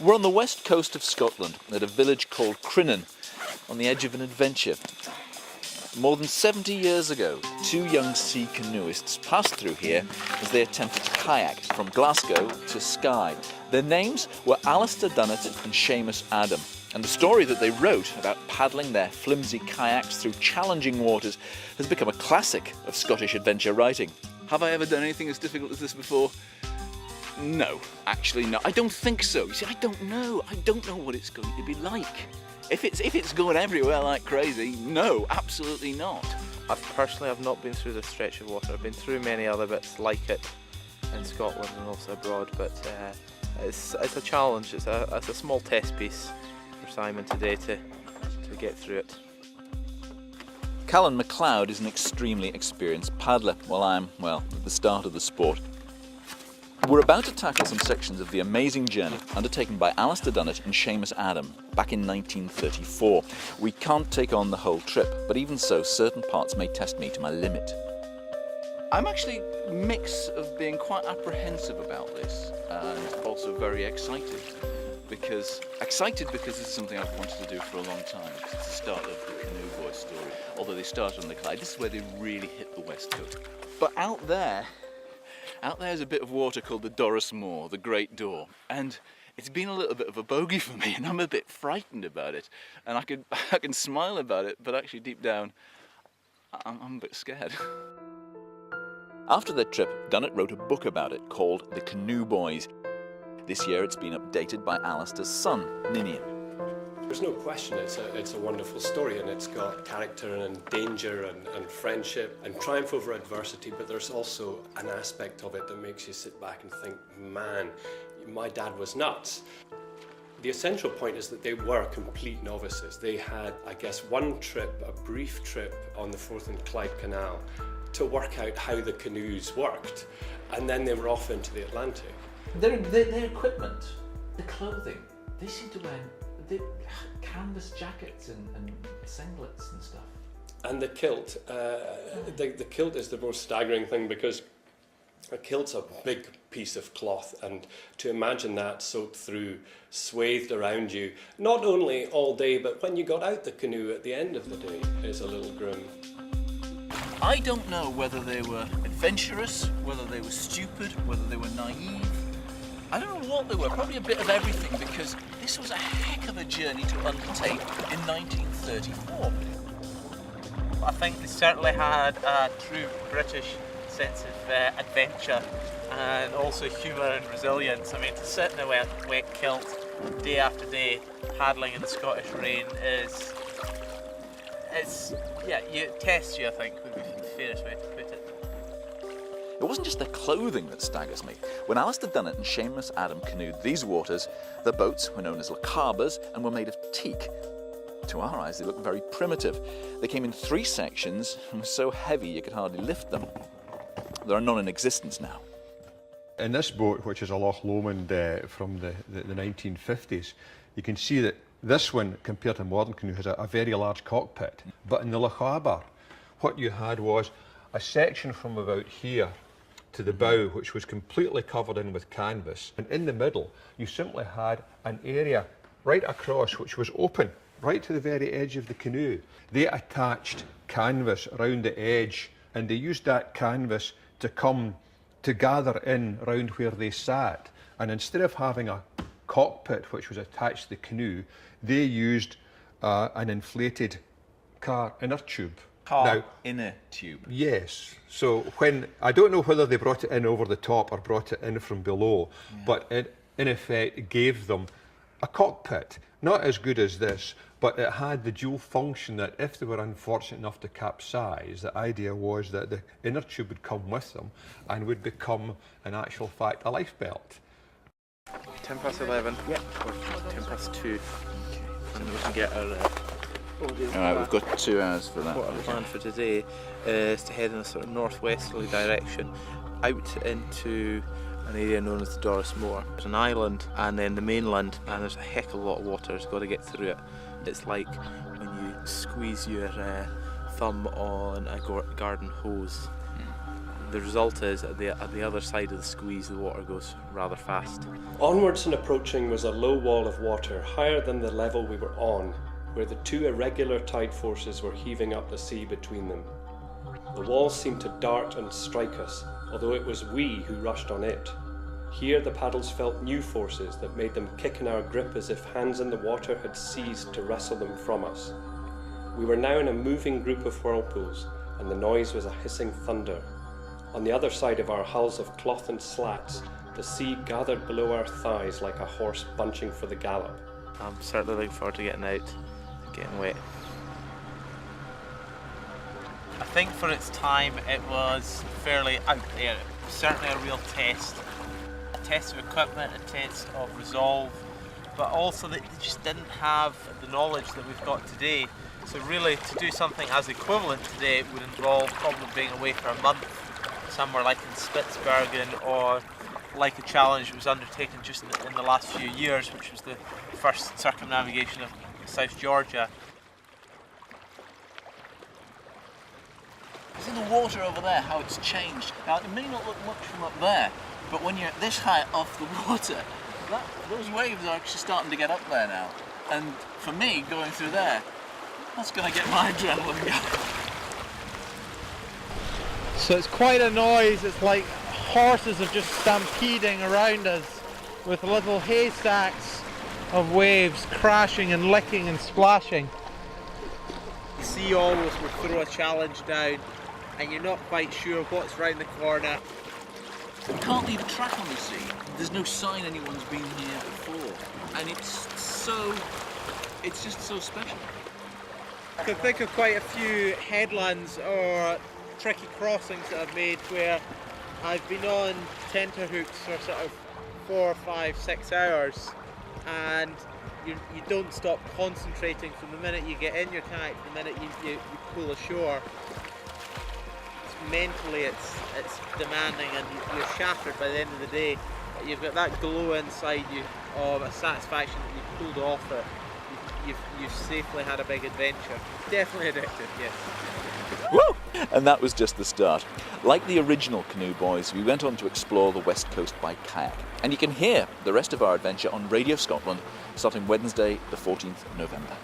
We're on the west coast of Scotland at a village called Crinan, on the edge of an adventure. More than 70 years ago, two young sea canoeists passed through here as they attempted to kayak from Glasgow to Skye. Their names were Alistair Dunnett and Seamus Adam, and the story that they wrote about paddling their flimsy kayaks through challenging waters has become a classic of Scottish adventure writing. Have I ever done anything as difficult as this before? No, actually no. I don't think so. You see, I don't know. I don't know what it's going to be like. If it's going everywhere like crazy, no, absolutely not. I've not been through this stretch of water. I've been through many other bits like it in Scotland and also abroad, but it's a challenge. It's a small test piece for Simon today to get through it. Callan MacLeod is an extremely experienced paddler, while I'm, well, at the start of the sport. We're about to tackle some sections of the amazing journey undertaken by Alistair Dunnett and Seamus Adam back in 1934. We can't take on the whole trip, but even so, certain parts may test me to my limit. I'm actually a mix of being quite apprehensive about this and also very excited because this is something I've wanted to do for a long time. Because it's the start of the Canoe Boys story. Although they started on the Clyde, this is where they really hit the west coast. But out there's a bit of water called the Doris Moor, the Great Door, and it's been a little bit of a bogey for me, and I'm a bit frightened about it. And I can smile about it, but actually deep down, I'm a bit scared. After their trip, Dunnett wrote a book about it called The Canoe Boys. This year it's been updated by Alistair's son, Ninian. There's no question it's a wonderful story, and it's got character and danger and friendship and triumph over adversity, but there's also an aspect of it that makes you sit back and think, man, my dad was nuts. The essential point is that they were complete novices. They had, I guess, one trip, a brief trip on the Forth and Clyde Canal to work out how the canoes worked, and then they were off into the Atlantic. Their equipment, the clothing, they seem to wear canvas jackets and singlets and stuff. And the kilt, the kilt is the most staggering thing, because a kilt's a big piece of cloth, and to imagine that soaked through, swathed around you, not only all day, but when you got out the canoe at the end of the day, is a little grim. I don't know whether they were adventurous, whether they were stupid, whether they were naive. I don't know what they were, probably a bit of everything, because this was a heck of a journey to undertake in 1934. I think they certainly had a true British sense of adventure and also humour and resilience. I mean, to sit in a wet kilt day after day, paddling in the Scottish rain it tests you, I think, would be the fairest way to put it. It wasn't just their clothing that staggers me. When Alistair Dunnett and Seamus Adam canoed these waters, the boats were known as lacabas and were made of teak. To our eyes, they looked very primitive. They came in 3 sections and were so heavy you could hardly lift them. There are none in existence now. In this boat, which is a Loch Lomond from the 1950s, you can see that this one, compared to modern canoe, has a very large cockpit. But in the lacaba, what you had was a section from about here to the bow, which was completely covered in with canvas. And in the middle, you simply had an area right across which was open, right to the very edge of the canoe. They attached canvas around the edge, and they used that canvas to gather in round where they sat. And instead of having a cockpit which was attached to the canoe, they used an inflated car inner tube. Inner tube. Yes. So I don't know whether they brought it in over the top or brought it in from below, but it in effect gave them a cockpit. Not as good as this, but it had the dual function that if they were unfortunate enough to capsize, the idea was that the inner tube would come with them and would become, in actual fact, a lifebelt. 11. Yeah. Or 2. And we can get our Alright, we've got 2 hours for that. What our plan for today is to head in a sort of northwesterly direction out into an area known as the Doris Moor. There's an island and then the mainland, and there's a heck of a lot of water. It's got to get through it. It's like when you squeeze your thumb on a garden hose. the result is at the other side of the squeeze the water goes rather fast. Onwards and approaching was a low wall of water higher than the level we were on, where the two irregular tide forces were heaving up the sea between them. The wall seemed to dart and strike us, although it was we who rushed on it. Here the paddles felt new forces that made them kick in our grip as if hands in the water had seized to wrestle them from us. We were now in a moving group of whirlpools, and the noise was a hissing thunder. On the other side of our hulls of cloth and slats, the sea gathered below our thighs like a horse bunching for the gallop. I'm certainly looking forward to getting out and getting wet. I think for its time it was fairly out there. It was certainly a real test. A test of equipment, a test of resolve, but also that they just didn't have the knowledge that we've got today. So really to do something as equivalent today would involve probably being away for a month, somewhere like in Spitsbergen, or like a challenge that was undertaken just in the last few years, which was the first circumnavigation of South Georgia. See the water over there, how it's changed. Now it may not look much from up there, but when you're this high off the water, those waves are actually starting to get up there now. And for me, going through there, that's going to get my adrenaline going. So it's quite a noise. It's like horses are just stampeding around us with little haystacks of waves crashing and licking and splashing. The sea always will throw a challenge down and you're not quite sure what's round the corner. You can't leave a track on the sea. There's no sign anyone's been here before. And it's just so special. I can think of quite a few headlands or tricky crossings that I've made where I've been on tenterhooks for sort of 4, 5, 6 hours, and you don't stop concentrating from the minute you get in your kayak to the minute you pull ashore. Mentally it's demanding, and you're shattered by the end of the day. But you've got that glow inside you of a satisfaction that you've pulled off it. You've safely had a big adventure. Definitely addictive, yes. Woo! And that was just the start. Like the original Canoe Boys, we went on to explore the west coast by kayak. And you can hear the rest of our adventure on Radio Scotland starting Wednesday the 14th of November.